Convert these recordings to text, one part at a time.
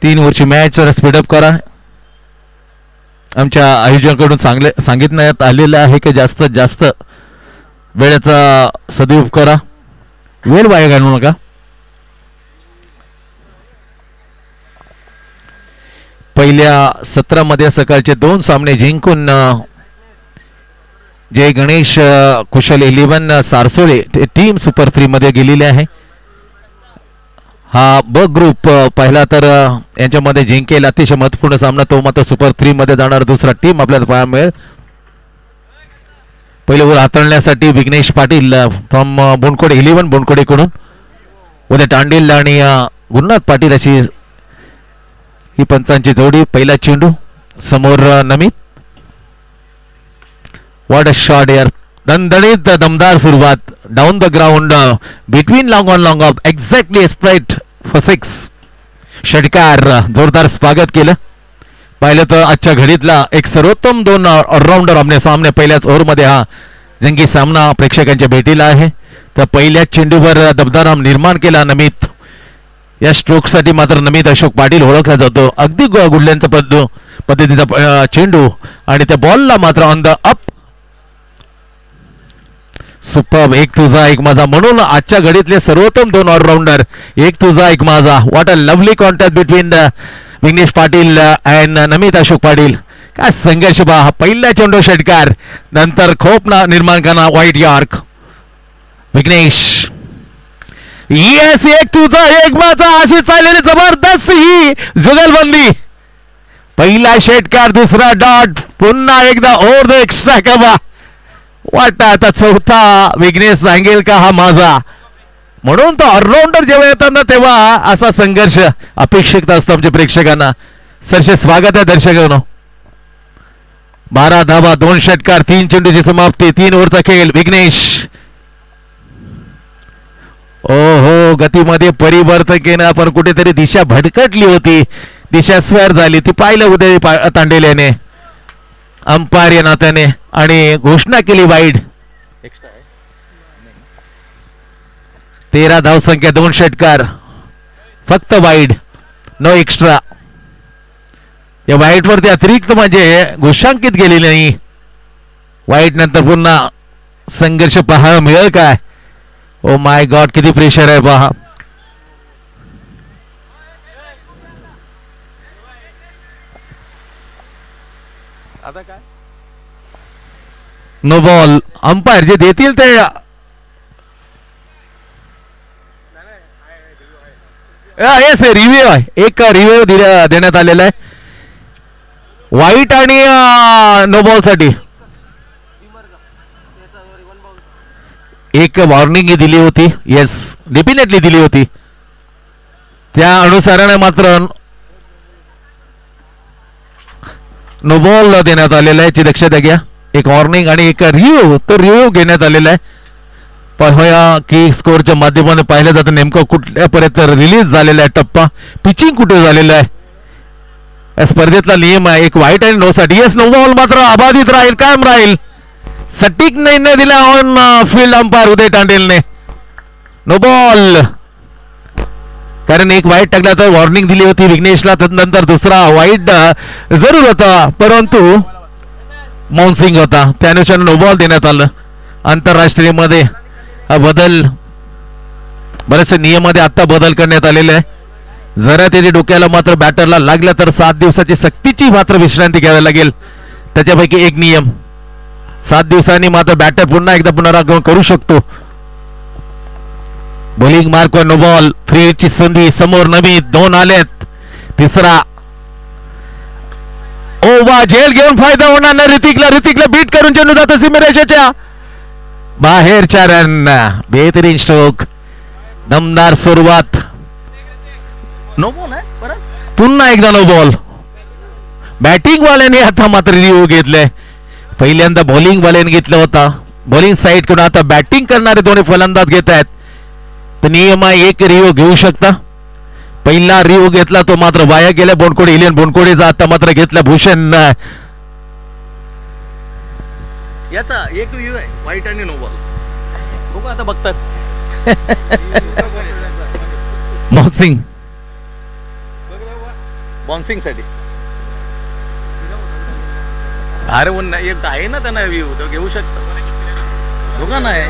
3 ओव्हरची match speedup करा. आमच्या आयोजकांकडून सांगितण्यात आलेलं आहे की जास्तीत जास्त वेळेचा सदुपयोग करा, वेळ वाया घालवू नका. पहिल्या सत्रामध्ये सकाळचे 2 सामने जिंकून जे गणेश कुशल 11 सारसोळे टीम सुपर 3 मध्ये गेलेले आहे. हा ब ग्रुप पहिला तर यांच्यामध्ये जिंकेल अतिशय महत्वपूर्ण सामना, तो मात्र सुपर 3 मध्ये जाणार दुसरा टीम आपल्याला पाहायला मिळेल. पहिले ओव्हर हाताळण्यासाठी विघ्नेश पाटील फ्रॉम बोनकोडे 11 बोनकोडेकडून, उद्या टांडेल आणि गुरुनाथ पाटील अशी ही पंचांची जोडी. पहिला चेंडू समोर नमित, व्हॉट अ शॉट यार, दणदणीत दमदार सुरुवात, down the ground between long on long off, exactly straight for 6. षटकार जोरदार स्वागत केलं. पाहिलं तर आजच्या घडीतला एक सर्वोत्तम 2 ऑलराऊंडर आमने सामने पहिल्याच ओव्हरमध्ये हा जंगी सामना प्रेक्षकांच्या भेटीला आहे. तर पहिल्याच चेंडूवर दबदबा निर्माण केला नमित. या स्ट्रोकसाठी मात्र नमित अशोक पाटील ओळखला जातो. अगदी गुडल्यांचा पद्धतीचा चेंडू आणि त्या बॉलला मात्र ऑन द अप. सुपर, एक तुझा एक माझा, म्हणून आजच्या घडीतले सर्वोत्तम 2 ऑलराऊंडर, एक तुझा एक माझा. What a lovely contact between Vighnesh Patil and Namit Ashok Patil. काय संघर्ष बा. पहिला चेंडू षटकार, नंतर खोप निर्माण करणार व्हाईट यॉर्क. विघ्नेश, येस, एक तुझा एक माझा अशी चाललेली जबरदस्त ही जुगलबंदी. पहिला षटकार, दुसरा डॉट, पुन्हा एकदा ओव्हर द एक्स्ट्रा कबा. वाटतं आता चौथा विघ्नेश सांगेल का हा माझा. म्हणून तो ऑलराऊंडर जेव्हा येतात ना तेव्हा असा संघर्ष अपेक्षित असतो आमच्या प्रेक्षकांना. सरसे स्वागत आहे दर्शकांनो. 12 धावा, 2 षटकार, 3 चेंडूची समाप्ती, 3 ओव्हरचा खेळ. विघ्नेश, ओहो, गतीमध्ये परिवर्तन केलं पण कुठेतरी दिशा भटकटली होती, दिशा स्वेअर झाली. ती पाहिलं उद्या तांडेल्याने अंपायर या नात्याने आणि घोषणा केली वाईड. 13 धावसंख्या, 2 षटकार, फक्त वाईड, नो एक्स्ट्रा. या वाईट वरती अतिरिक्त म्हणजे घोषांकित गेलेली नाही. वाईट नंतर पुन्हा संघर्ष पाहायला मिळेल काय. ओ माय गॉड, किती प्रेशर आहे पहा. आता काय नो बॉल. अंपायर जे देतील ते रिव्ह्यू आहे, एक रिव्ह्यू देण्यात आलेला आहे व्हाईट आणि नो बॉल साठी. एक वॉर्निंग दिली होती, येस डेफिनेटली दिली होती. त्या अनुसाराने मात्र नो बॉल देण्यात आलेला आहे. लक्षात घ्या, एक वॉर्निंग आणि एक रिव्ह्यू, तो रिव्ह्यू घेण्यात आलेला आहे. पाहूया की स्कोरच्या माध्यमाने पाहिलं जातं नेमकं कुठल्यापर्यंत रिलीज झालेला आहे टप्पा, पिचिंग कुठे झालेलं आहे. या स्पर्धेतला नियम आहे एक व्हाईट आणि नो साठी. येस, नो बॉल मात्र अबाधित राहील, कायम राहील. सटीक निर्णय दिला ऑन फील्ड अंपायर उदय टांडेलने. नो बॉल, कारण एक वाईट टाकला तर वॉर्निंग दिली होती विघ्नेशला, नंतर दुसरा वाईट जरूर होता परंतु मौनसिंग होता, त्यानुसार नो बॉल देण्यात आलं. आंतरराष्ट्रीय मध्ये बदल, बरेचसे नियमामध्ये आता बदल करण्यात आलेले आहे. जरा त्याच्या डोक्याला मात्र बॅटरला लागला तर 7 दिवसाची सक्तीची मात्र विश्रांती घ्यावी लागेल. त्याच्यापैकी एक नियम, 7 दिवसांनी मात्र बॅटर पुन्हा एकदा पुनरागमन करू शकतो. Bowling mark no ball, free ची संधी समोर नमित, 2 आलेत. तिसरा ओव्हर झेल घेऊन फायदा होणार नाही ऋतिकला बीट करून चेंडू जातो सीमारेषेच्या बाहेरच्या रन. बेहतरीन स्ट्रोक, दमदार सुरुवात. नो बॉल आहे, पुन्हा एकदा नो बॉल. बॅटिंग वाल्याने आता मात्र रिव्ह्यू घेतले. पहिल्यांदा बॉलिंग वाल्याने घेतला होता, बॉलिंग साइड कडून आता बॅटिंग करणारे दोन्ही फलंदाज घेत आहेत. तर नियम आहे एक रिव्ह्यू घेऊ शकता. पहिला रिव्ह्यू घेतला तो मात्र वाया गेला. बोनकोडे इलियन बोनकोडेचा आता मात्र घेतला भूषण. याचा एक रिव्ह्यू आहे व्हाईट आणि नो बॉल. बघू आता बघतात मौसिंग बाउन्सिंग साठी. अरे एक आहे ना त्यांना व्ह्यू तो घेऊ शकतो दोघांना आहे.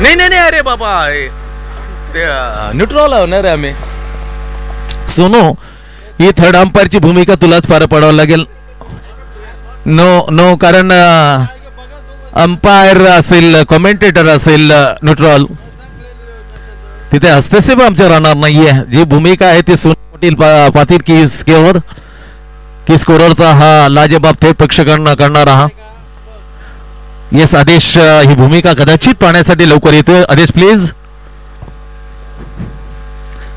नाही नाही नाही अरे बाबा ते न्यूट्रल होणार आहे आम्ही. सोनू ही थर्ड अंपायरची भूमिका तुलाच पार पडावं लागेल. नो नो कारण अंपायर असेल कॉमेंटेटर असेल न्यूट्रल तिथे हस्तक्षेप आमच्या राहणार नाहीये. जी भूमिका आहे ती सोनू पाटील की स्कोररचा हा लाजबाब थेट प्रेक्षकांना करणारा हा. येस आदेश ही भूमिका कदाचित पाहण्यासाठी लवकर येतोय. आदेश प्लीज.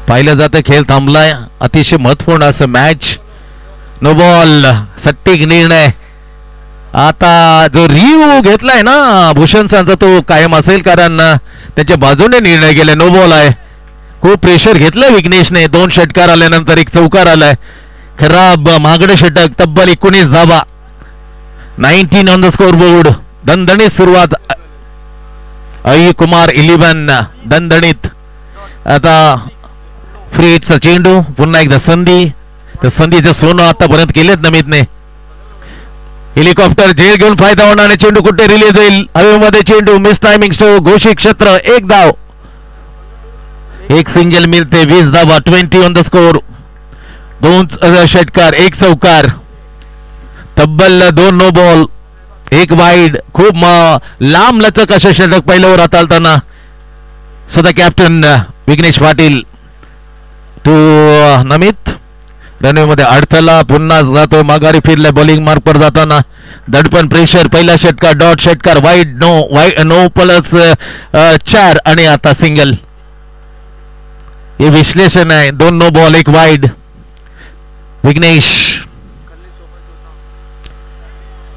पाहिलं जातं खेळ थांबलाय. अतिशय महत्वपूर्ण असं मॅच. नो बॉल सट्टिक निर्णय. आता जो रिव्ह्यू घेतलाय ना भूषणचा तो कायम असेल कारण त्याच्या बाजूने निर्णय गेलाय. नो बॉल आहे. खूप प्रेशर घेतलंय विघ्नेशने. 2 षटकार आल्यानंतर 1 चौकार आलाय. खराब मागडे षटक. तब्बल 19 धाबा. 19 ऑन द स्कोर बोर्ड. दणदणीत सुरुवात. अय्य कुमार 11 दणदणीत. आता फ्रीटचा चेंडू. पुन्हा एकदा संधी. तर संधीचे सोनं आतापर्यंत केलेत नमितने. हेलिकॉप्टर झेल घेऊन फायदा होणार. चेंडू कुठे रिलीज होईल. हवेमध्ये चेंडू. मिस टायमिंग स्टो. घोषित क्षेत्र. 1 धाव. 1 सिंगल मिळते. 20 धावा. 20 ऑन द स्कोर. 2 षटकार 1 चौकार. तब्बल 2 नो बॉल 1 वाईड. खूप लांब लचक अशा षटक पहिल्यावर हाताळताना सध्या कॅप्टन विघ्नेश पाटील टू नमित. रनवेमध्ये अडथळा. पुन्हा जातो माघारी फिरलाय बॉलिंग मार्क वर जाताना. दडपण प्रेशर. पहिला षटकार डॉट षटकार वाईड नो प्लस 4 आणि आता सिंगल. हे विश्लेषण आहे. 2 नो बॉल 1 वाईड. विघ्नेश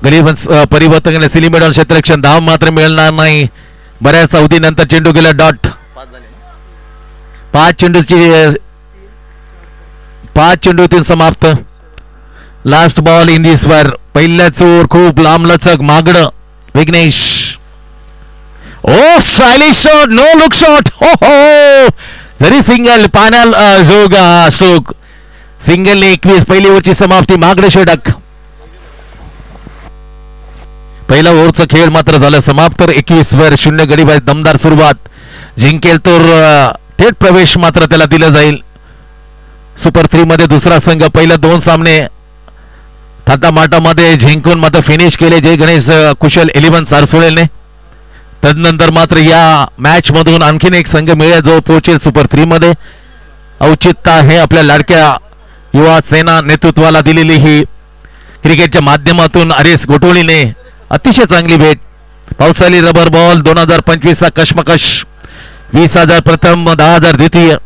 गरीब परिवर्तन सिलिमेडॉन क्षेत्ररक्षण. धाव मात्र मिळणार नाही. बऱ्याच अवधीनंतर चेंडू गेला डॉट. 5 चेंडूतील समाप्त. Last ball in this were. पहिल्या चोर खूप लांब लचक मागड. Vighnesh. Oh stylish shot. No look shot. हो हो जरी सिंगल पाण्याला जोग स्ट्रोक. सिंगल 21. पहिली ओव्हरची समाप्ती. मागड षटक. पहिला ओव्हरचा खेळ मात्र झाला समाप्त. 21 वर 0 गडी बाहेर. दमदार सुरुवात. जिंकेल तर थेट प्रवेश मात्र त्याला दिला जाईल सुपर 3 मध्ये. दुसरा संघ. पहिला 2 सामने थाटामाटामध्ये जिंकून मात्र फिनिश केले जय गणेश कुशल 11 सारसुळेने. तदनंतर मात्र या मॅच मधून आणखीन एक संघ मिळेल जो पोहोचेल सुपर 3 मध्ये. औचित्य आहे आपल्या लाडक्या युवा सेना नेतृत्वाला दिलेली ही क्रिकेटच्या माध्यमातून आर.एस. गोटोळीने अतिशय चांगली भेट. पावसाळी रबर बॉल 2025 चा कश्मकश. 20,000 प्रथम 10,000 द्वितीय.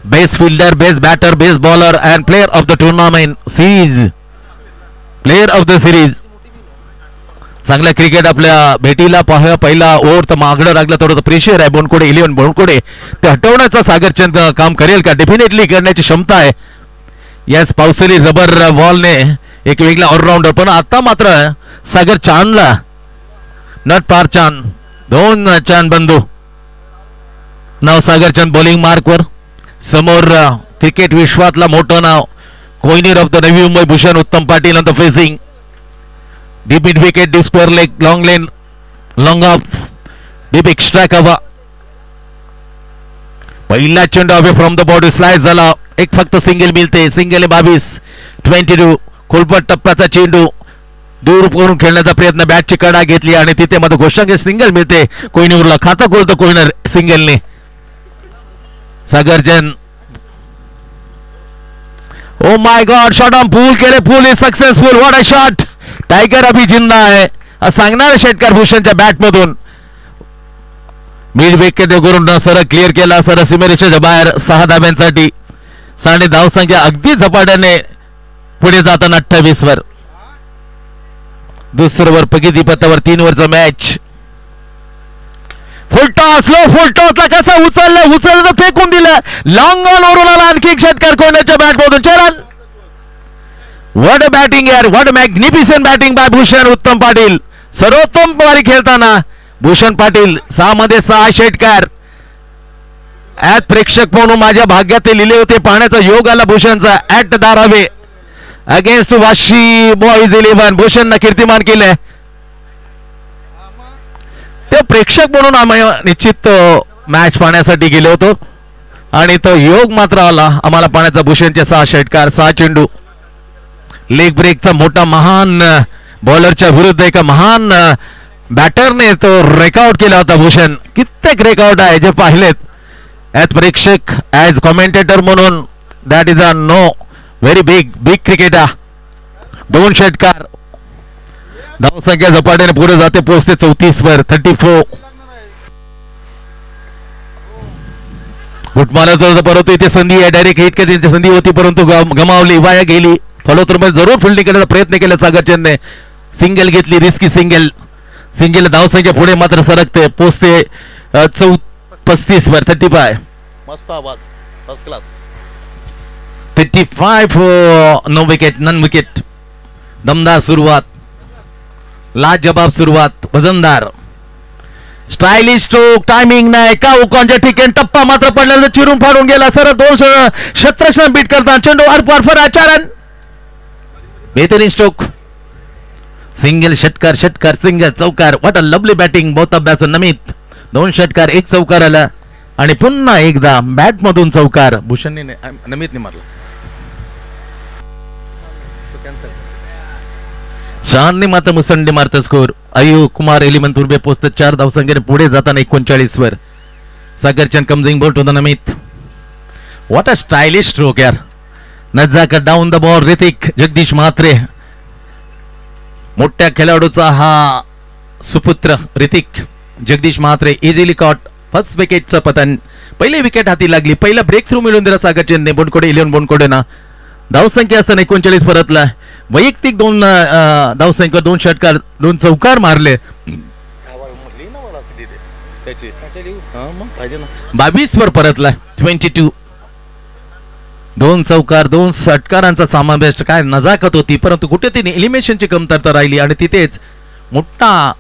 Best fielder best batter best bowler and player of the tournament series. Player of the series. चांगला क्रिकेट आपल्या भेटीला पाहूया. पहिला ओव्हर तर मागणं लागला. थोडं प्रेशर आहे. बोनकोडे 11 बोनकोडे ते हटवण्याचा सागरचंद काम करेल का. डेफिनेटली करण्याची क्षमता आहे. याच पावसाळी रबर बॉलने एक वेगळा ऑलराऊंडर. पण आता मात्र सागर चांदला नट पार चांद 2 चांद बंधू. नाव सागरचंद बॉलिंग मार्क वर. समोर क्रिकेट विश्वातला मोठं नाव कोयनीर ऑफ द नवी Mumbai Bhushan Uttam Patil on the facing. Deep mid wicket deep square leg long lane long off deep extra cover. पहिला चेंडू away from the body slice झाला. एक फक्त सिंगल मिळते. सिंगल 22 खोलपट टप्प्याचा चेंडू दूर करून खेळण्याचा प्रयत्न. बॅटची कडा घेतली आणि तिथे मध्ये घोषणांक सिंगल मिळते. कोयनीरला खाता खोलतो कोयनर सिंगलने. सागरजन oh my god shot on pull केले. Pull is successful. What a shot. Tiger अभि जिंदा आहे सांगणार षटकार भूषणच्या बॅट मधून. मिड विकेट करून सर क्लिअर केला. सर सीमेरेषेच्या बाहेर 6 धाब्यांसाठी. साडे धावसंख्या अगदी झपाट्याने पुढे जाताना 28 वर. दुसरं वर पगिती पत्तावर 3 वरचा मॅच. फुलटॉस स्लो फुलटॉसला कसा उचललं फेकून दिलं. लॉंग ऑन वरून आला आणखी एक षटकार कोणाच्या बॅट मधून. चरण व्हॉट अ बॅटिंग यार. What a magnificent batting by Bhushan Uttam Patil. सर्वोत्तम पारी खेळताना भूषण पाटील. 6 मध्ये 6 षटकार. ऍट प्रेक्षक म्हणून माझ्या भाग्यात ते लिहिले होते, पाहण्याचा योग आला भूषणचा. ऍट धारावे अगेन्स्ट वाशी बॉईज 11 भूषणनं कीर्तिमान केलंय. ते प्रेक्षक म्हणून आम्ही निश्चित मॅच पाहण्यासाठी गेलो होतो आणि तो योग मात्र आला आम्हाला पाहण्याचा. भूषणचे 6 षटकार 6 चेंडू. लेग ब्रेकचा मोठा महान बॉलरच्या विरुद्ध एका महान बॅटरने तो रेकॉर्ड केला होता भूषण. कित्येक रेकॉर्ड आहे जे पाहिलेत ॲज प्रेक्षक ॲज कॉमेंटेटर म्हणून. That is a no very big cricketer. 2 षटकार. धावसंख्या झपाट्याने पुढे जाते, पोहोचते 34 वर 34. गुट मारत होता परंतु इथे संधी आहे, डायरेक्ट हिट करण्याची संधी होती परंतु गमावली, वाया गेली. फॉलोथ्रू जरूर फिल्डिंग करण्याचा प्रयत्न केला सागरचंदने. सिंगल घेतली, रिस्की सिंगल धावसंख्या पुढे मात्र सरकते, पोहोचते 35 वर 35. मस्त आवाज, first class. 35 no wicket, none wicket. दमदार सुरुवात, लाजवाब सुरुवात, वजनदार. स्टायलिश स्ट्रोक, टायमिंग नाही का उकांच्या ठिकाणी टप्पा मात्र पडल्यानंतर चिरून फाडून गेला. सरळ 2 क्षेत्ररक्षण बीट करतात. चेंडू आरपार आचारण. बेहतरीन स्ट्रोक. सिंगल षटकार सिंगल चौकार. What a lovely batting both of batsman. Namit 2 षटकार 1 चौकार आला आणि पुन्हा एकदा बॅट मधून चौकार. भूषणने नमितने मारला. चारने मात्र मुसंडी मारतं स्कोर. अय्यूब कुमार 11 पूर्वे पोहोचत 4 धावसंख्येने पुढे जाताना 39 वर. सागरचंद कमजिंग बोल्ट होता Namit. What a stylish stroke यार. नजाकत down the ball. Hrithik Jagdish Mhatre मोठ्या खेळाडूचा हा सुपुत्र Hrithik Jagdish Mhatre easily caught. First विकेटचं पतन. पहिली विकेट हाती लागली. पहिला ब्रेक थ्रू मिळून दिला सागरचंदने. बोनकोडे 11 बोनकोडेना. धावसंख्या असताना 39 परतला. वैयक्तिक 2 धावसंख्या 2 षटकार 2 चौकार मारले. 22 वर परतला. 22. 2 चौकार 2 षटकारांचा समावेश. काय नजाकत होती परंतु कुठे तिने एलिमिनेशनची कमतरता राहिली आणि तिथेच मोठा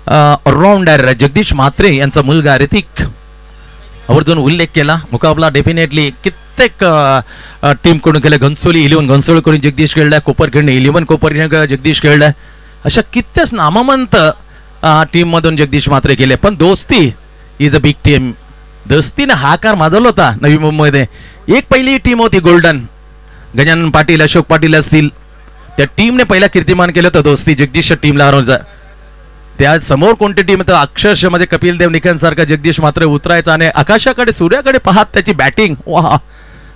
ऑलराऊंडर जगदीश म्हात्रे यांचा मुलगा ऋतिक आवर्जून उल्लेख केला. मुकाबला डेफिनेटली कित्येक टीम कडून केला. घनसोली 11 घनसोली कडून जगदीश खेळलाय. कोपरखेडने 11 कोपरखेड जगदीश खेळलाय. अशा कित्येक नामवंत टीम मधून जगदीश म्हात्रे केले. पण दोस्ती इज अ बिग टीम. दोस्तीने हाकार माजवला होता नवी मुंबईमध्ये. एक पहिली टीम होती गोल्डन. गजानन पाटील अशोक पाटील असतील त्या टीमने पहिला कीर्तिमान केलं होतं दोस्ती जगदीशच्या टीमला हरवण्याचा. त्या समोर कोणती टीम तर अक्षरशः मध्ये कपिल देव निकन सारखा जगदीश मात्र उतरायचा आणि आकाशाकडे सूर्याकडे पाहत त्याची बॅटिंग. वाह.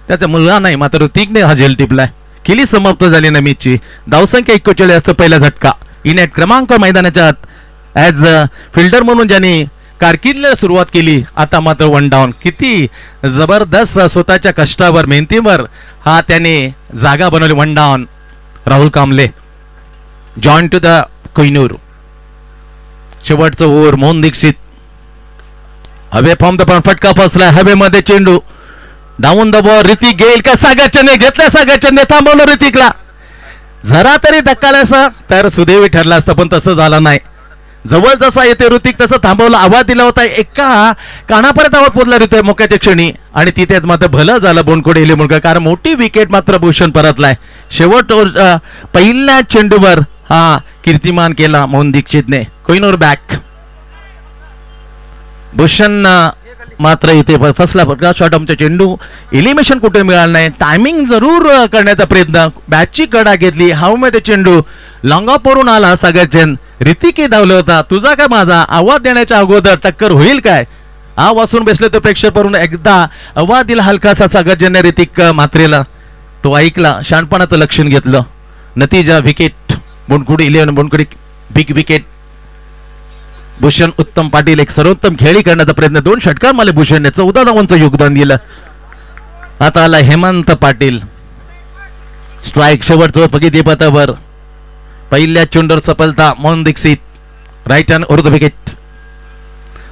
त्याचा मुलगा नाही मात्र ऋतिकने हा झेल टिपलाय. केली समाप्त झाली नमितची. धावसंख्या 41 असतं. पहिला झटका. इनेट क्रमांक मैदानाच्या ॲज फिल्डर म्हणून ज्यांनी कारकिर्दीला सुरुवात केली आता मात्र 1 डाऊन. किती जबरदस्त स्वतःच्या कष्टावर मेहनतीवर हा त्याने जागा बनवली. 1 down. Rahul Kamble join to the Kohinoor. शेवटचं ओव्हर. मोहन दीक्षित हवे फॉर्म द पण फटका फसला हवेमध्ये. चेंडू डाऊन द बॉल. ऋतिक घेईल का. सागरचंदने घेतला. सागरचंदने थांबवलं ऋतिकला. जरा तरी धक्काला तर सुदैवी ठरला असता पण तसं झालं नाही. जवळ जसा येते ऋतिक तसं थांबवला. आवाज दिला होता. एका कानापर्यंत आवाज पोहोचला ऋतिक मोक्याच्या क्षणी आणि तिथेच मात्र भलं झालं बोनकोडे इले मुलगा कारण मोठी विकेट मात्र भूषण परतलाय. शेवट पहिल्या चेंडूवर हा कीर्तिमान केला मोहन दीक्षितने. कोहिनूर बॅक. भूषण मात्र इथे फसला. फटका शॉट. आमचा चेंडू एलिमिनेशन कुठे मिळालं नाही. टायमिंग जरूर करण्याचा प्रयत्न. बॅटची कडा घेतली. हवेमध्ये चेंडू लॉंगापोरून आला. सागरचंद ऋतिकही धावला होता. तुझा काय माझा आवाज देण्याच्या अगोदर टक्कर होईल काय हा वाचून बसले तो प्रेक्षक करून एकदा आवाज दिला हलकासा सागरचंदने ऋतिक म्हात्रेला. तो ऐकला. शहाणपणाचं लक्षण घेतलं. नतीजा wicket. Bonkudi 11 Bonkudi big wicket. Bhushan Uttam Patil एक सर्वोत्तम खेळी करण्याचा प्रयत्न. 2 षटकार मारले भूषणने. 14 धावांचं योगदान दिलं. आता आला हेमंत पाटील. स्ट्राईक शेवटचं बघितली पतावर. पहिल्या चेंडूवर सफलता. Mohan Dixit right hand over the wicket.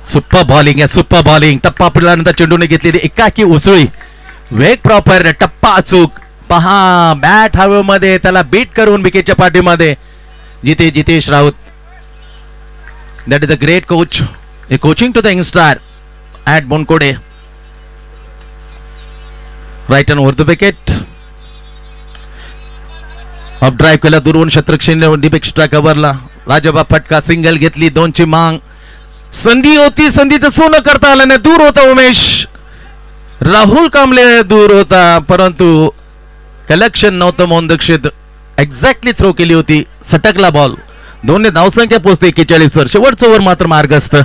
Super bowling आहे. Super bowling. टप्पा पडल्यानंतर चेंडूने घेतलेली एकाकी उसळी. वेग प्रॉपर. टप्पा अचूक. पहा बॅट हवेमध्ये त्याला बीट करून विकेटच्या पाठीमध्ये Jitesh Raut. That is a great coach. A coaching to the youngster at Bonkode. Right and over the wicket. Up drive केला दुरून शत्रक्षेने डीप एक्स्ट्रा कव्हरला. राजाबा फटका सिंगल घेतली. 2ची मांग. संधी होती, संधीचं सोनं करता आलं नाही. दूर होता उमेश. राहुल कांबळे दूर होता, परंतु कलेक्शन नव्हतं. मौन दीक्षित एक्झॅक्टली थ्रो केली होती. सटकला बॉल. दोन्ही धावसंख्या पोहोचते 41 वर. शेवटचं ओव्हर मात्र मार्गस्थ.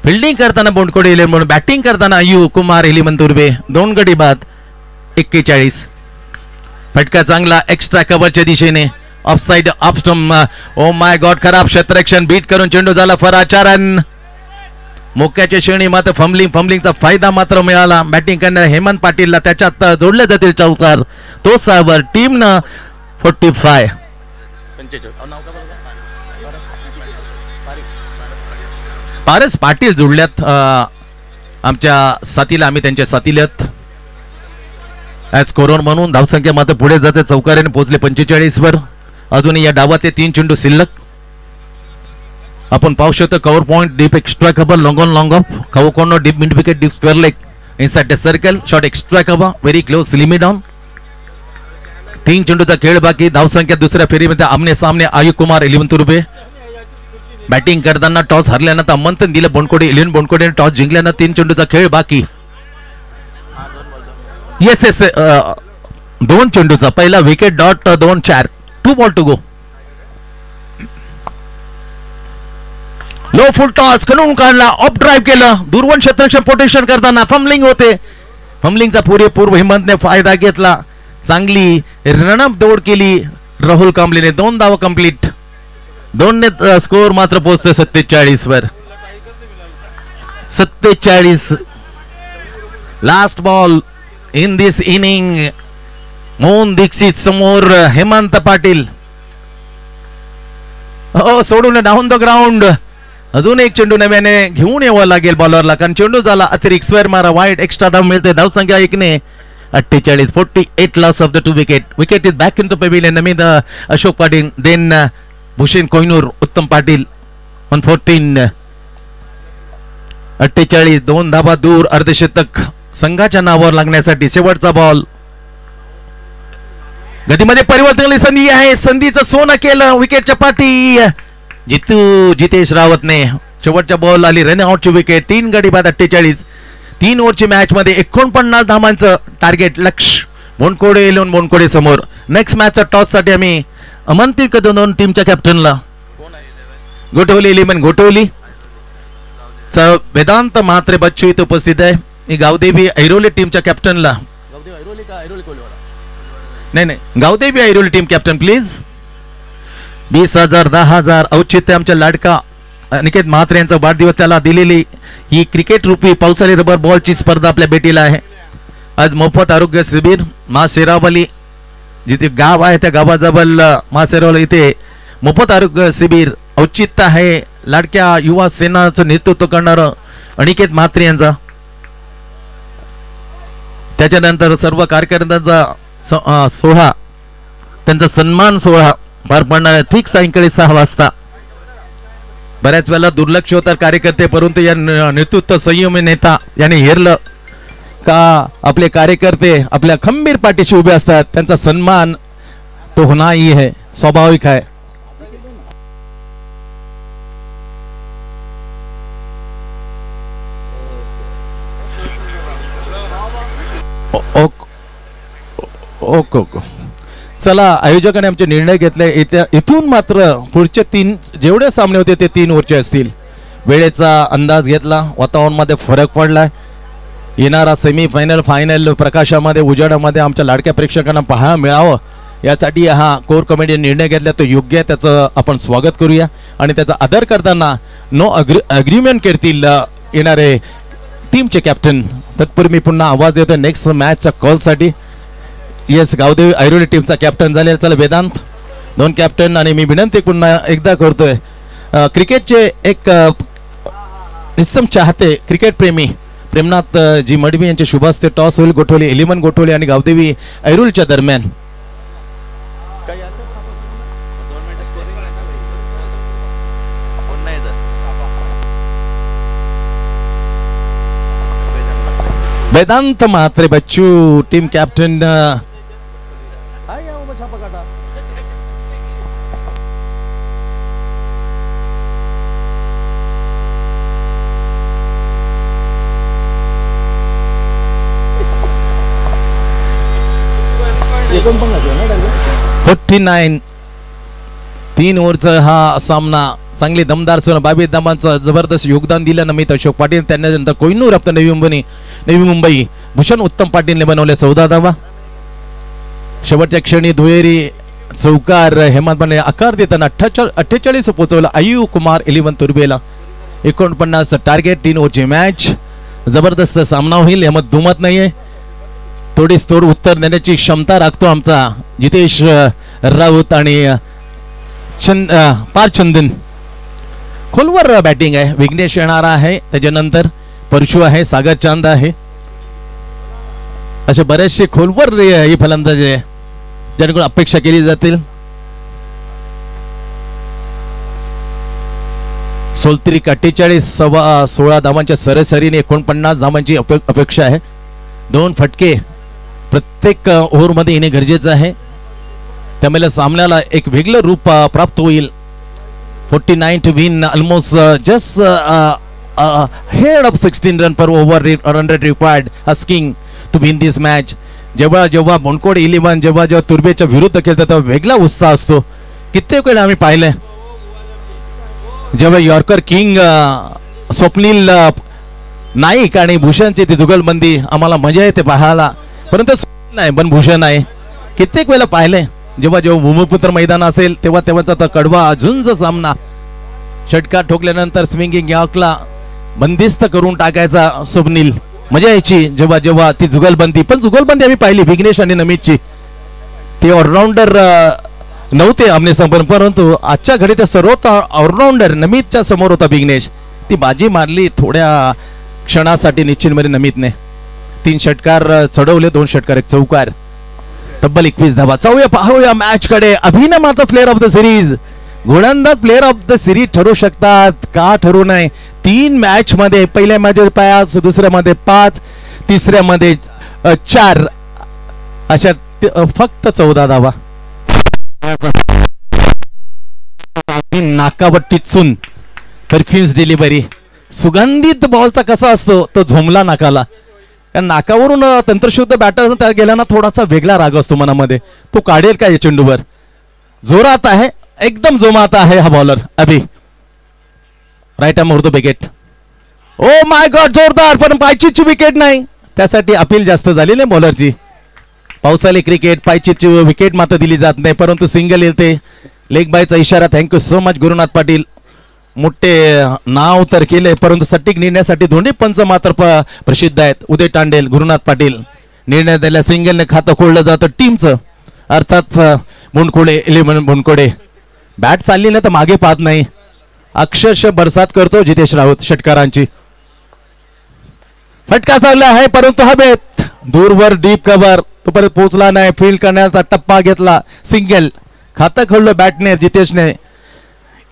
फिल्डिंग करताना बोंडकोडे इलेवन म्हणून, बॅटिंग करताना अय्यू कुमार हेलिमन तुर्बे. 2 गडी बाद. 41. फटका चांगला एक्स्ट्रा कव्हरच्या दिशेने. Of side off stump. O my God, खराब क्षेत्ररक्षण. बीट करून चेंडू झाला फराचारन. मोक्याच्या श्रेणी मात्र फंबलिंगचा फायदा मात्र मिळाला. बॅटिंग करणाऱ्या हेमंत पाटीलला त्याच्यात जोडले जातील चौकार. तो सावर टीमनं 45. पारस पाटील जोडल्यात आमच्या साथीला. आम्ही त्यांच्या साथीला ॲज स्कोरर म्हणून. धावसंख्या मात्र पुढे जाते. चौकार्याने पोहोचले 45 वर. अजूनही या डावाचे 3 चेंडू शिल्लक. आपण पाहू शकतो cover point deep extra cover. Long on long of. Cover corner deep mid wicket deep square leg inside the circle. Short extra cover very close limit on. 3 चेंडूचा खेळ बाकी. धावसंख्या दुसऱ्या फेरीमध्ये आमने सामने अय्यू कुमार हेलिमन तुर्बे. बॅटिंग करताना टॉस हरल्यानंतर आमंत्रण दिलं बोंडकोडे इलेवन. बोंडकोडेने टॉस जिंकल्यानं 3 चेंडूचा खेळ बाकी. येस येस 2 चेंडूचा पहिला विकेट dot 2-4. 2 ball to go. Low full toss करून काढला. ऑफ ड्राईव्ह केलं. दुर्वन क्षेत्ररक्षण प्रोटेक्शन करताना फंबलिंग होते. फंबलिंगचा पुरेपूर हेमंतने फायदा घेतला. चांगली रनअप दौड केली राहुल कांबळेने. 2 धावा कंप्लीट. 2ने स्कोर मात्र पोहोचते 47 वर. 47. Last ball in this inning. Mohan Dikshit समोर हेमंत पाटील. हो सोडून डाऊन द ग्राउंड. अजून एक चेंडू नव्याने घेऊन यावं लागेल बॉलरला, कारण चेंडू झाला अतिरिक्त. स्क्वेअर मारा वाईट. एक्स्ट्रा धाव मिळते. धावसंख्या 1ने 48. 48 loss of the 2 wicket. Wicket is back in the pavilion. Namit Ashok Patil. Then Bhushan Kohinoor. Uttam Patil. 114. 48. 2 धावा दूर. अर्धशतक संघाच्या नावावर लागण्यासाठी. शेवटचा बॉल. गतीमध्ये परिवर्तन संधी आहे. संधीचं सोनं केलं विकेटच्या पाठी. जितेश रावतने. शेवटच्या बॉल आली रन आउटची विकेट. 3 गडी बाद. 48. 3 ओव्हरची मॅच मध्ये 49 धावांचं टार्गेट लक्ष. बोंडकोडे इलेवन बोंडकोडे समोर. नेक्स्ट मॅचचा टॉस साठी आम्ही आमंत्रित करतो 2 टीमच्या कॅप्टनला. गोठवली इलेवन घोटवली वेदांत म्हात्रे बच्चू इथे उपस्थित आहे. गावदेवी ऐरोली टीमच्या कॅप्टनला. नाही Gavdevi Airoli team captain please. 20,000 10,000 औचित्य आमच्या लाडका अनिकेत म्हात्रे यांचा वाढदिवस त्याला दिलेली ही क्रिकेट रूपी पावसाळी रबर बॉलची स्पर्धा आपल्या भेटीला आहे. आज मोफत आरोग्य शिबिर मा शेरावली जिथे गाव आहे त्या गावाजवळ मा शेरावली इथे मोफत आरोग्य शिबिर औचित्य आहे लाडक्या युवा सेनाचं नेतृत्व करणार अनिकेत म्हात्रे यांचा. त्याच्यानंतर सर्व कार्यकर्त्यांचा सोहळा त्यांचा सन्मान सोहळा पार पडणार आहे ठीक सायंकाळी 6 वाजता. बऱ्याच वेळेला दुर्लक्ष होतात कार्यकर्ते, परंतु या नेतृत्व संयमी नेता याने हेरलं का आपले कार्यकर्ते आपल्या खंबीर पाठीशी उभे असतात. त्यांचा सन्मान तो होना ही है, स्वाभाविक है. ओके चला, आयोजकाने आमचे निर्णय घेतले. इथून मात्र पुढचे 3 जेवढे सामने होते ते 3 ओव्हरचे असतील. वेळेचा अंदाज घेतला, वातावरणामध्ये फरक पडलाय. येणारा सेमीफायनल फायनल प्रकाशामध्ये उजाडामध्ये आमच्या लाडक्या प्रेक्षकांना पाहायला मिळावं यासाठी हा कोर कमिटीने निर्णय घेतला. तो योग्य आहे, त्याचं आपण स्वागत करूया आणि त्याचा आदर करताना नो अग्रीमेंट करतील येणारे टीमचे कॅप्टन. तत्पूर्वी मी पुन्हा आवाज देतो नेक्स्ट मॅचच्या कॉलसाठी. येस, गावदेवी ऐरोली टीमचा कॅप्टन झाले. चला वेदांत 2 कॅप्टन. आणि मी विनंती पुन्हा एकदा करतोय, क्रिकेटचे एक निस्सम चाहते क्रिकेट प्रेमी प्रेमनाथ जी मडवी यांचे शुभ हस्ते टॉस होईल. गोठवली इलेवन गोठवली आणि गावदेवी ऐरोलीच्या दरम्यान. वेदांत म्हात्रे बच्चू टीम कॅप्टन $49 3 ओव्हरचा हा सामना चांगली दमदार सुरू बाबी दमांचं जबरदस्त योगदान दिलं नमित अशोक पाटील त्यानंतर कोहिनूर आपलं नवी मुंबई भूषण उत्तम पाटीलने बनवले 14 धावा शेवटच्या क्षणी दुहेरी चौकार हेमंतने आकार देताना 48 पोहोचवला आयु कुमार 11 तुर्बेला 49 टार्गेट 3 ओव्हरची मॅच जबरदस्त सामना होईल हेमंत दुमत नाहीये थोडीच तोड उत्तर देण्याची क्षमता राखतो आमचा जितेश राऊत आणि पारचंदन खोलवर बॅटिंग आहे विघ्नेश येणार आहे त्याच्यानंतर परशु आहे सागर चांद आहे असे बरेचसे खोलवर ही फलंदाजी आहे ज्यांकडून अपेक्षा केली जातील सोलत्रिक 48 धावांच्या सरासरीने 49 धावांची अपेक्षा आहे 2 फटके प्रत्येक ओव्हर मध्ये येणे गरजेचं आहे त्यामुळे सामन्याला एक वेगळं रूप प्राप्त होईल 49 to win almost just ahead of 16 run per over run rate required asking to win this match जेव्हा बोनकोड 11 जेव्हा तुर्बेच्या विरुद्ध खेळतात तेव्हा वेगळा उत्साह असतो कित्येक वेळा आम्ही पाहिलंय जेव्हा यॉर्कर किंग स्वप्नील नाईक आणि भूषणची ती जुगलबंदी आम्हाला मजा येते पाहायला परंतु नाही पण भूषण आहे कित्येक वेळा पाहिलंय जेव्हा भूमिपुत्र मैदान असेल तेव्हा कडवा झुंज सामना षटकार ठोकल्यानंतर स्विंगिंग यॉर्कला बंदिस्त करून टाकायचा स्वप्नील मजा यायची जेव्हा ती जुगलबंदी पण जुगलबंदी आम्ही पाहिली विघ्नेश आणि नमितची ते ऑलराऊंडर नव्हते आमने समोर परंतु आजच्या घडी ते सर्वोत्त ऑलराऊंडर नमितच्या समोर होता विघ्नेश ती बाजी मारली थोड्या क्षणासाठी निश्चितमध्ये नमितने 3 षटकार चढवले 2 षटकार 1 चौकार तब्बल 21 धावा पाहूया मॅच कडे अभिनव मात्र प्लेअर ऑफ द सिरीज गोलंदाज प्लेअर ऑफ द सिरीज ठरू शकतात का ठरू नये 3 मॅच मध्ये पहिल्या मध्ये 5 दुसऱ्या मध्ये 5 तिसऱ्या मध्ये 4 अशा फक्त 14 धावा नाकावर टिचून परफ्युम्स डिलिव्हरी सुगंधित बॉलचा कसा असतो तो झोमला नाकाला कारण नाकावरून तंत्रशुद्ध बॅटर त्या गेल्याना थोडासा वेगळा राग असतो मनामध्ये तो काढेल का या चेंडूवर जोरात आहे एकदम जोमात आहे हा बॉलर अभि राईट आर्म होतो विकेट ओ माय गॉड जोरदार पण पायचीची विकेट नाही त्यासाठी अपील जास्त झाली नाही बॉलरची पावसाळी क्रिकेट पायचीची विकेट मात्र दिली जात नाही परंतु सिंगल येते लेग बायचा इशारा thank you so much Gurunath Patil मोठे नाव तर केले परंतु सटीक निर्णयासाठी दोन्ही पंच मात्र प्रसिद्ध आहेत उदय तांडेल गुरुनाथ पाटील निर्णय दिला सिंगलने खातं खोललं जातं टीमचं अर्थात बोनकोडे 11 बोनकोडे बॅट चालली ना तर मागे पाहत नाही अक्षरशः बरसात करतो जितेश राऊत षटकारांची फटका चालला आहे परंतु हवेत दूरवर डीप कव्हर तो परत पोहोचला नाही फील्ड करण्याचा टप्पा घेतला सिंगल खातं खोललं बॅटने जितेशने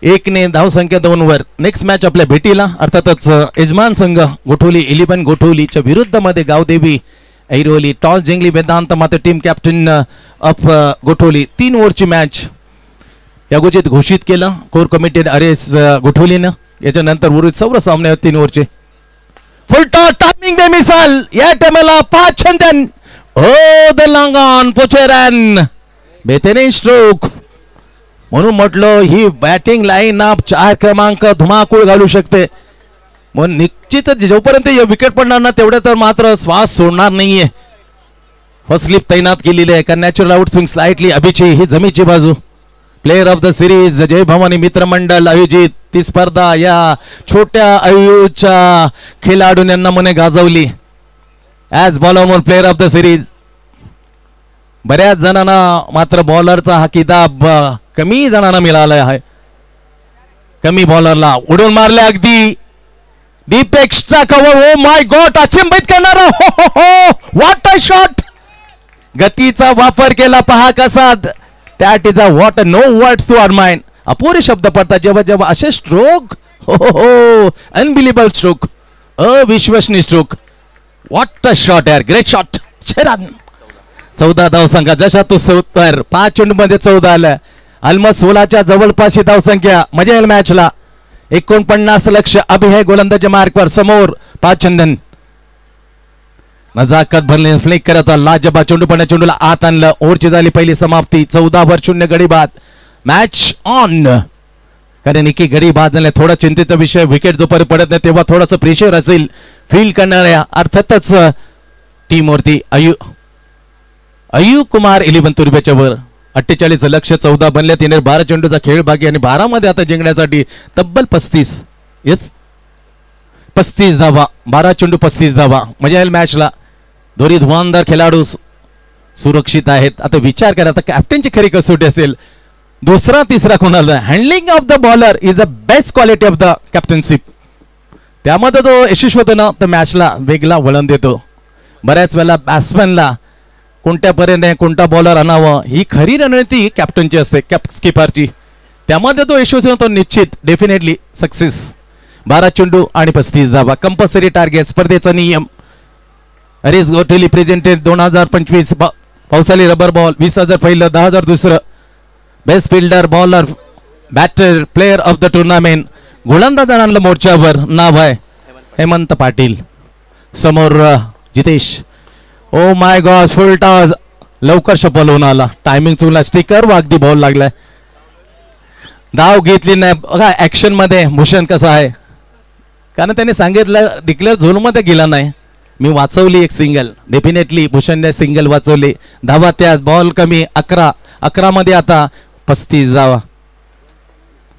1 ने धावसंख्या 2 वर नेक्स्ट मॅच आपल्या भेटीला अर्थातच यजमान संघ गोठोली 11 गोठोलीच्या विरुद्ध मध्ये गावदेवी ऐरोली टॉस जिंकली वेदांत मात्र team captain of Gotholi 3 ओव्हरची match यागोजीत घोषित केलं कोर कमिटी RS गोठोलीनं याच्यानंतर उर्वरित सर्व सामने 3 ओव्हरचे फुल टॉस टायमिंग दे मिसाल या टाइमला 5 छंदन ओ द लॉंग ऑन पोचेरन बेहतरीन स्ट्रोक म्हणून म्हटलं ही बॅटिंग लाईन अप 4 क्रमांक धुमाकूळ घालू शकते म्हणून निश्चितच जोपर्यंत विकेट पडणार ना तेवढे तर मात्र श्वास सोडणार नाहीये फर्स्ट स्लिप तैनात केलेली आहे कारण नॅचरल आउट स्विंग स्लाइटली अभिची ही जमीची बाजू प्लेअर ऑफ द सिरीज जय भवानी मित्रमंडळ आयोजित ती स्पर्धा या छोट्या आयुच्या खेळाडूंना यांना मने गाजवली as bowler player of the series बऱ्याच जणांना मात्र बॉलरचा हा किताब कमी जणांना मिळाला आहे कमी बॉलरला उडून मारले अगदी deep extra cover O my God अचंबित करणारा हो हो हो व्हॉट अ शॉट गतीचा वापर केला पहा कसा that is a what no words to our mind अपुरे शब्द पडतात जेव्हा असे स्ट्रोक हो हो अनबिलिव्हेबल स्ट्रोक अविश्वसनीय स्ट्रोक व्हॉट अ शॉट यार, ग्रेट शॉट. 14 धावसंख्या जशा तो 70, 5 चेंडूमध्ये 14 आल्या, ऑलमोस्ट 16च्या जवळपास ही धावसंख्या. मजा येईल मॅचला. 49 लक्ष अभिनय गोलंदाजी मार्कवर. समोर पाचंदन नजाकत भरले फ्लिक करत लाजबा चेंडू पण चेंडूला आत आणलं. ओव्हरची झाली पहिली समाप्ती. 14-0 गडी बाद. Match on. कारण एकी गडी बाद झाले थोडा चिंतेचा विषय. विकेट जोपर्यंत पडत नाही तेव्हा थोडंसं प्रेशर असेल फील करणाऱ्या अर्थातच टीमवरती. अयू कुमार 11 तुर्ब्याच्या वर. 48 लक्ष 14 बनले. तिने 12 चेंडूचा खेळ बाकी आणि 12 मध्ये आता जिंकण्यासाठी तब्बल 35 धावा. 12 चेंडू 35 धावा. मजा येईल मॅचला. दोन्ही धुवांदार खेळाडू सुरक्षित आहेत. आता विचार करा आता कॅप्टनची खरी कसोटी असेल. दुसरा तिसरा कोणाला. Handling of the bowler is a best quality of the captainship. त्यामध्ये तो यशस्वी होतो ना तर मॅचला वेगळा वळण देतो. बऱ्याच वेळेला बॅट्समॅनला कोणत्या पर्यायाने कोणता बॉलर आणावं ही खरी रणनीती कॅप्टनची असते, स्किपरची. त्यामध्ये तो यशस्वी होतो निश्चित, डेफिनेटली सक्सेस. 12 चेंडू आणि 35 धावा. Compulsory target. स्पर्धेचा नियम. अरेज गोटेली प्रेझेंटेड 2025. पावसाळी रबर बॉल 20,000 पहिलं, 10,000 दुसरं. Best fielder, bowler, batter, player of the tournament. गोलंदाजांना मोर्चावर नाव आहे हेमंत पाटील. समोर Jitesh. Oh my god, full toss. लवकर शपल होऊन आला. टायमिंग चुकला. स्टिकर व अगदी बॉल लागलाय. धाव घेतली नाही बघा. ऍक्शन मध्ये भूषण कसा आहे कारण त्याने सांगितलं डिक्लेअर झोनमध्ये गेला नाही. मी वाचवली एक सिंगल. डेफिनेटली भूषणने सिंगल वाचवली. धावा त्यात. बॉल कमी. 11 मध्ये आता 35 धावा.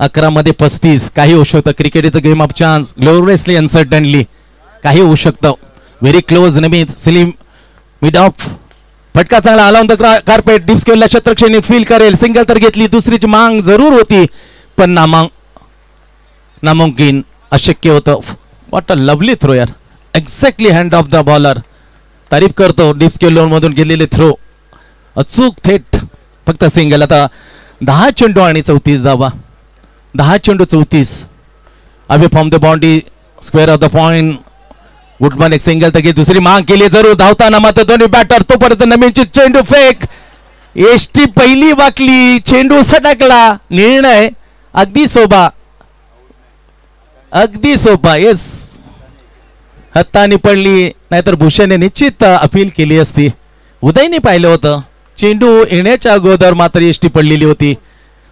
11 मध्ये 35. काही होऊ शकतं. Cricket is a game of chance. Gloriously uncertainly काही होऊ शकतं. Very close. Namit Salim mid of. फटका चांगला आला होता. कार्पेट डिप्स केला. शतरक्षणी फील करेल. सिंगल तर घेतली. दुसरीची मांग जरूर होती पण नामुमकिन, अशक्य होतं. व्हॉट अ लवली थ्रो यार. Exactly hand of the bowler. तारीफ करतो. डिप्स केलो मधून गेलेले थ्रो अचूक थेट. फक्त सिंगल. आता 10 चेंडू आणि 34 धावा. 10 चेंडू 34. Away from the boundary square of the point. गुडमॅन एक सिंगल तर दुसरी मांग केली जरूर. धावताना मात्र दोन्ही बॅटर. तोपर्यंत नवीनची चेंडू फेक. एसटी पहिली वाकली. चेंडू सटकला. निर्णय अगदी सोपा. अगदी सोपा. येस, हत्तानी पडली नाहीतर भूषणने निश्चित अपील केली असती. उदयने पाहिलं होतं. चेंडू येण्याच्या अगोदर मात्र एसटी पडलेली होती.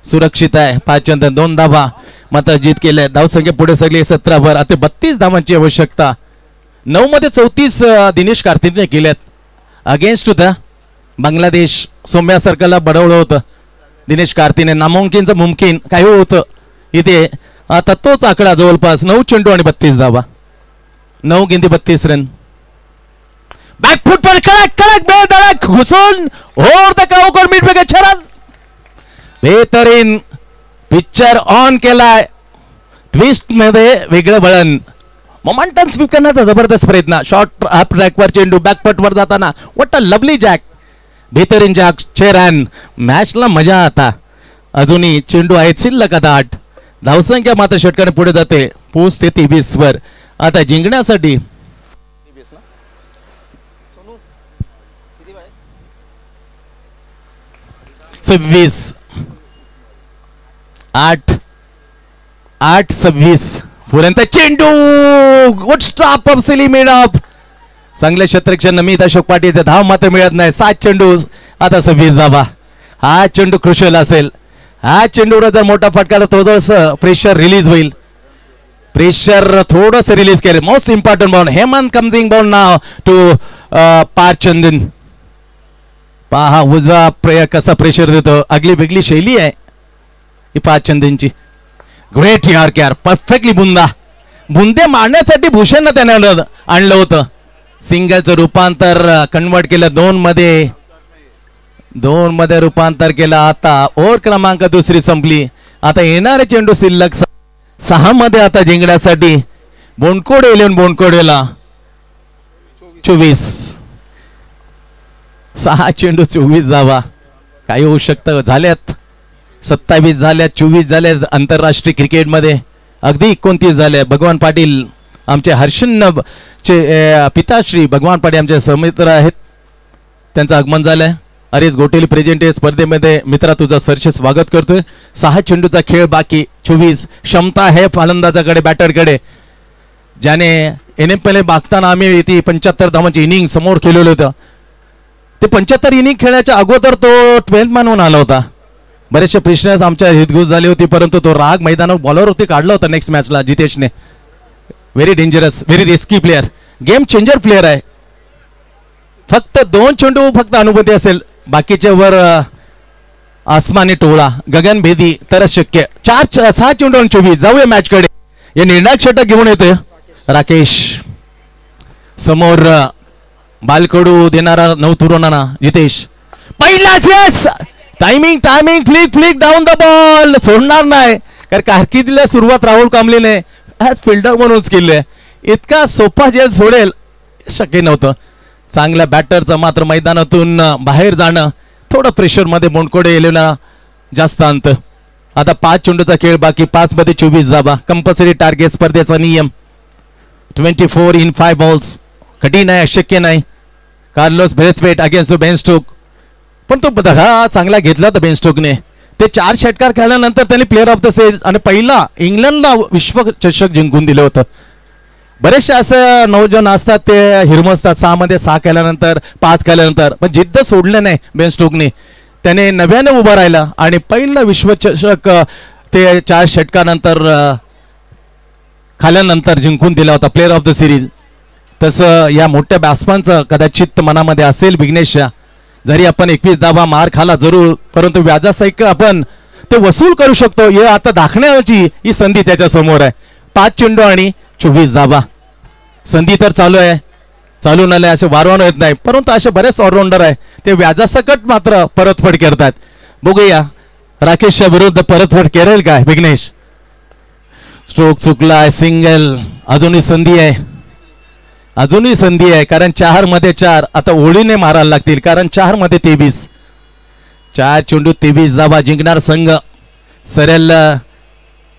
सुरक्षित आहे. 5 2 धावा मात्र जीत केले. धावसंख्या पुढे सगळे 17 वर. आता 32 धावांची आवश्यकता. 9 मध्ये 34 दिनेश कार्तिकने केल्यात. अगेन्स्ट होता बांगलादेश. सौम्या सर्कलला बडवलं होतं दिनेश कार्तिकने. नामुमकिनचं मुमकिन काही होतं इथे. आता तोच आकडा जवळपास 9 चेंडू आणि 32 धावा. 9 गेंदी 32 रन. बॅकफुट पर कडक बेधडक घुसून ओव्हर द काउकर मिड विकेट. छरल बेहतरीन पिक्चर ऑन केलाय. ट्विस्ट मध्ये वेगळं वळण. मोमेंटम स्वीप करण्याचा जबरदस्त प्रयत्न. शॉर्ट हाफ ट्रॅकवर चेंडू बॅकफुटवर जाताना. What a lovely jack. बेहतरीन जॅक. 6 रन. मॅचला मजा. आता अजूनही चेंडू आहेत शिल्लक. आता 8. धावसंख्या मात्र षटकाने पुढे जाते. पोहोचते 23 वर. आता जिंकण्यासाठी 26. 8-26 पर्यंत चेंडू. Good stop of silly mid of. चांगले क्षेत्ररक्षण नमित अशोक पाटीलचे. धाव मात्र मिळत नाही. 7 चेंडू आता 26 धावा. हा चेंडू क्रुशियल असेल. हा चेंडूवर जर मोठा फटका थोडस प्रेशर रिलीज होईल. प्रेशर थोडस रिलीज केलं. Most important ball. हेमंत कम्सिंग बॉल नाव टू पाचंदन. पहा उजवा कसा प्रेशर देतो. अगली वेगळी शैली आहे ही पाचंदनची. ग्रेट यार क्यार. परफेक्टली बुंदे मारण्यासाठी भूषणनं त्याने आणलं होतं. सिंगलचं रूपांतर कन्वर्ट केलं. 2 मध्ये रूपांतर केलं. आता ओव्हर क्रमांक दुसरी संपली. आता येणारे चेंडू शिल्लक 6 मध्ये. आता जिंकण्यासाठी बोनकोडे 11 बोनकोडेला 24. 6 चेंडू 24 धावा. काही होऊ शकतं. झाल्यात 27 झाल्यात. 24 झाल्यात आंतरराष्ट्रीय क्रिकेटमध्ये. अगदी 29 झाले. भगवान पाटील आमचे हर्षन चे पिताश्री भगवान पाडे आमचे सहमित्र आहेत, त्यांचं आगमन झालंय. अरेस गोटेली प्रेझेंट आहे स्पर्धेमध्ये. मित्रा तुझं सरचे स्वागत करतोय. 6 चेंडूचा खेळ बाकी. 24 क्षमता आहे फलंदाजाकडे, बॅटरकडे, ज्याने NFL मागताना आम्ही ती 75 धावांची इनिंग समोर केलेलं होतं. ते 75 इनिंग खेळायच्या अगोदर तो 12th मॅन म्हणून आला होता. बरेचसे प्रश्न आमच्या हितगुज झाली होती, परंतु तो राग मैदानावर बॉलरवरती काढला होता नेक्स्ट मॅचला जितेशने. Very dangerous, very risky player, game changer player आहे. फक्त 2 चेंडू फक्त अनुभूती असेल, बाकीच्या वर आसमानी टोळा गगनभेदी तरच शक्य. 6 चेंडू आणि 24. जाऊया मॅचकडे. या निर्णायक षटक घेऊन येतोय राकेश. समोर बालकडू देणारा नवतरुणाना जितेश. पहिलाच yes, timing flick down the ball. सोडणार नाही, कारण कारकिर्दीला सुरुवात राहुल कांबलेने ॲज फिल्डर म्हणूनच केली आहे. इतका सोपा जे सोडेल शक्य नव्हतं. चांगल्या बॅटरचं मात्र मैदानातून बाहेर जाणं, थोडं प्रेशरमध्ये बोंडकोडे येलेला जास्त अंत. आता 5 चेंडूचा खेळ बाकी. 5 मध्ये 24 धावा. कंपल्सरी टार्गेट स्पर्धेचा नियम. 24 in 5 balls. कठीण आहे, अशक्य नाही. Carlos Brathwaite against Ben Stoke, पण तो धडा चांगला घेतला होता बेन स्टोकने. ते 4 षटकार खेळल्यानंतर त्यांनी प्लेअर ऑफ द सीरीज आणि पहिला इंग्लंडला विश्वचषक जिंकून दिलं होतं. बरेचसे असं 9 जण असतात ते हिरमसतात 6 मध्ये 6 केल्यानंतर 5 केल्यानंतर, पण जिद्द सोडलं नाही बेन स्टोकने. त्याने नव्याने उभा राहिला आणि पहिला विश्वचषक ते 4 षटकानंतर खाल्यानंतर जिंकून दिला होता, प्लेअर ऑफ द सिरीज. तसं या मोठ्या बॅट्समनचं कदाचित मनामध्ये असेल विघ्नेशच्या. जरी आपण 21 धावा मार खाला जरूर, परंतु व्याजासहित आपण ते वसूल करू शकतो हे आता दाखवण्याची ही संधी त्याच्या समोर आहे. 5 चेंडू आणि 24 धावा. संधी तर चालू आहे, चालू नाही असे वारवान येत नाही, परंतु असे बरेच ऑलराऊंडर आहे ते व्याजासकट मात्र परतफेड करतात. बघूया राकेशच्या विरुद्ध परतफेड करेल काय विघ्नेश. Stroke चुकलाय, single. अजूनही संधी आहे, अजूनही संधी आहे, कारण 4 मध्ये 4 आता ओळीने मारायला लागतील, कारण 4 मध्ये 23. 4 चेंडू 23 धावा. जिंकणार संघ सरेल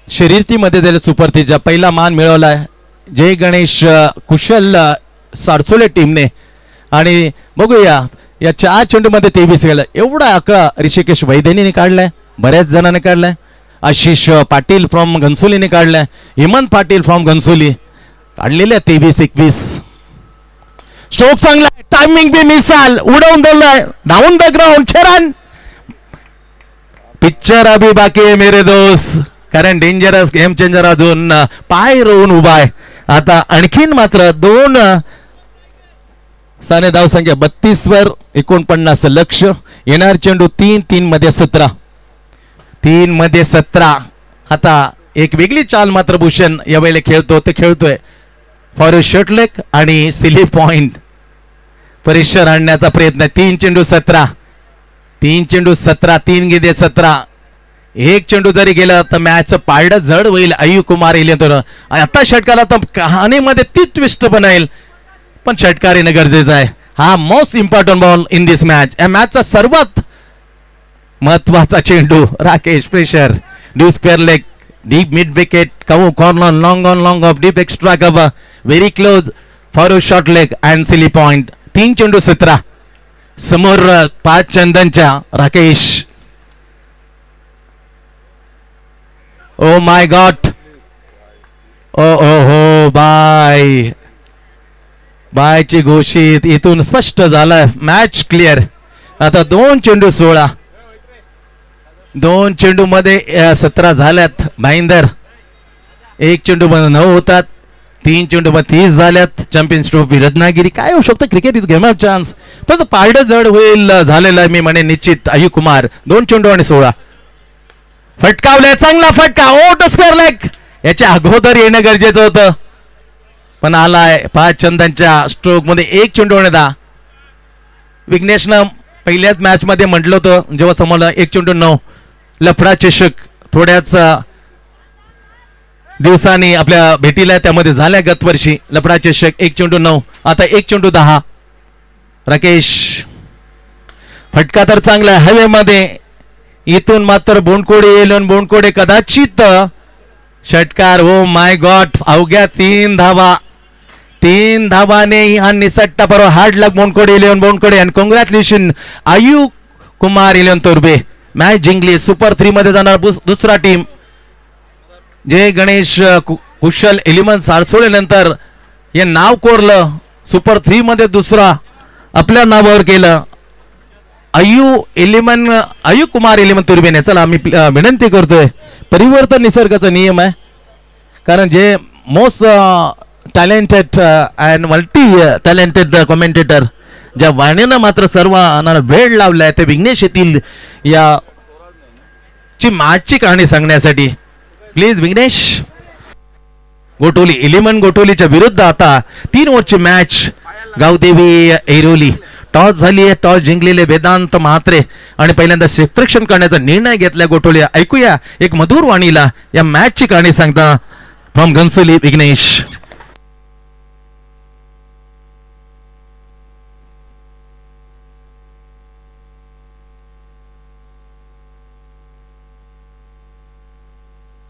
शर्यतीमध्ये त्याला सुपरतीचा पहिला मान मिळवलाय जय गणेश कुशल सारसोले टीमने. आणि बघूया या 4 चेंडूमध्ये 23 गेला. एवढा आकडा ऋषिकेश वैद्यने काढलाय, बऱ्याच जणांनी काढलाय. आशिष पाटील फ्रॉम घनसोलीने काढलाय, हेमंत पाटील फ्रॉम घनसोली काढलेल्या 23-21. स्ट्रोक चांगला, टायमिंग बी मिसाल, उडवून दिलाय down the ground. 6 run. Picture अभी बाकी आहे मेरे दोस्त, कारण डेंजरस गेम चेंजर अजून पाय रोवून उभा आहे. आता आणखीन मात्र 2 साने धाव संख्या 32 वर 49 लक्ष. येणार चेंडू 3 मध्ये 17. 3 मध्ये 17. आता एक वेगळी चाल मात्र भूषण यावेळेला खेळतो, ते खेळतोय फॉर शॉर्टलेग आणि सिली पॉइंट. प्रेशर आणण्याचा प्रयत्न. 3 चेंडू 17. 3 चेंडू 17. 3 गेले 17. 1 चेंडू जरी गेला तर मॅचचं पारडं जड होईल. आयु कुमार येईल तर आता षटकाला तर कहाणीमध्ये ती ट्विस्ट बनेल, पण षटकार येणं गरजेचं आहे. हा most important ball in this match. या मॅचचा सर्वात महत्वाचा चेंडू. Rakesh pressure due square leg deep mid wicket corner long on off deep extra cover very close for short leg and silly point. 3 चेंडू 17. समोर 5 चंदनच्या राकेश. Oh my god. हो bye बायची घोषित इथून स्पष्ट झालं. Match clear. आता 2 चेंडू 16. 2 चेंडू मध्ये 17 झाल्यात भाईंदर. 1 चेंडू मध्ये 9 होतात. 3 चेंडू मध्ये 30 झाल्यात. Champions trophy Ratnagiri. काय होऊ शकतं, cricket is game of chance, पण पारडं जड होईल झालेलं आहे मी म्हणे निश्चित. आयु कुमार 2 चेंडू आणि 16. फटकावलाय, चांगला फटका. ओट स्क्वेअर लेग. याच्या अगोदर येणं गरजेचं होतं, पण आलाय. 5 चंदनच्या स्ट्रोक मध्ये 1 चेंडू आणि 10. विघ्नेशनं पहिल्याच मॅच मध्ये म्हटलं होतं जेव्हा समोर 1 चेंडू 9. लफडा चषक थोड्याच दिवसांनी आपल्या भेटीला त्यामध्ये झाल्या गत वर्षी. लफडा चषक 1 चेंडू 9. आता 1 चेंडू 10. राकेश फटका तर चांगला आहे हवेमध्ये. इथून मात्र बोंडकोडे येईल. बोंडकोडे कदाचित षटकार. ओ माय गॉड, अवघ्या 3 धावाने हा निसट्टा बरोबर hard luck Bondkode eleven Bondkode and congratulation Ayu Kumar eleven Turbe. Match जिंकली. सुपर 3 मध्ये जाणार दुसरा टीम. जय गणेश कुशल एलिमन सारसोळे नंतर हे नाव कोरलं. सुपर 3 मध्ये दुसरा आपल्या नावावर केलं. आयु कुमार इलेवन तुर्बेने. चला आम्ही विनंती करतोय, परिवर्तन निसर्गाचा नियम आहे. कारण जे most talented and multi talented commentator ज्या वाणीनं मात्र सर्वांना वेळ लावलाय ते विघ्नेश येथील या ची मॅचची कहाणी सांगण्यासाठी. प्लीज विघ्नेश. गोटोली इलेवन गोटोलीच्या विरुद्ध आता 3 ओव्हरची मॅच. गावदेवी ऐरोली. टॉस झाली आहे. टॉस जिंकलेले वेदांत म्हात्रे आणि पहिल्यांदा क्षेत्ररक्षण करण्याचा निर्णय घेतला गोटोली. ऐकूया एक मधुर वाणीला या मॅचची कहाणी सांगता फ्रॉम घनसोली विघ्नेश.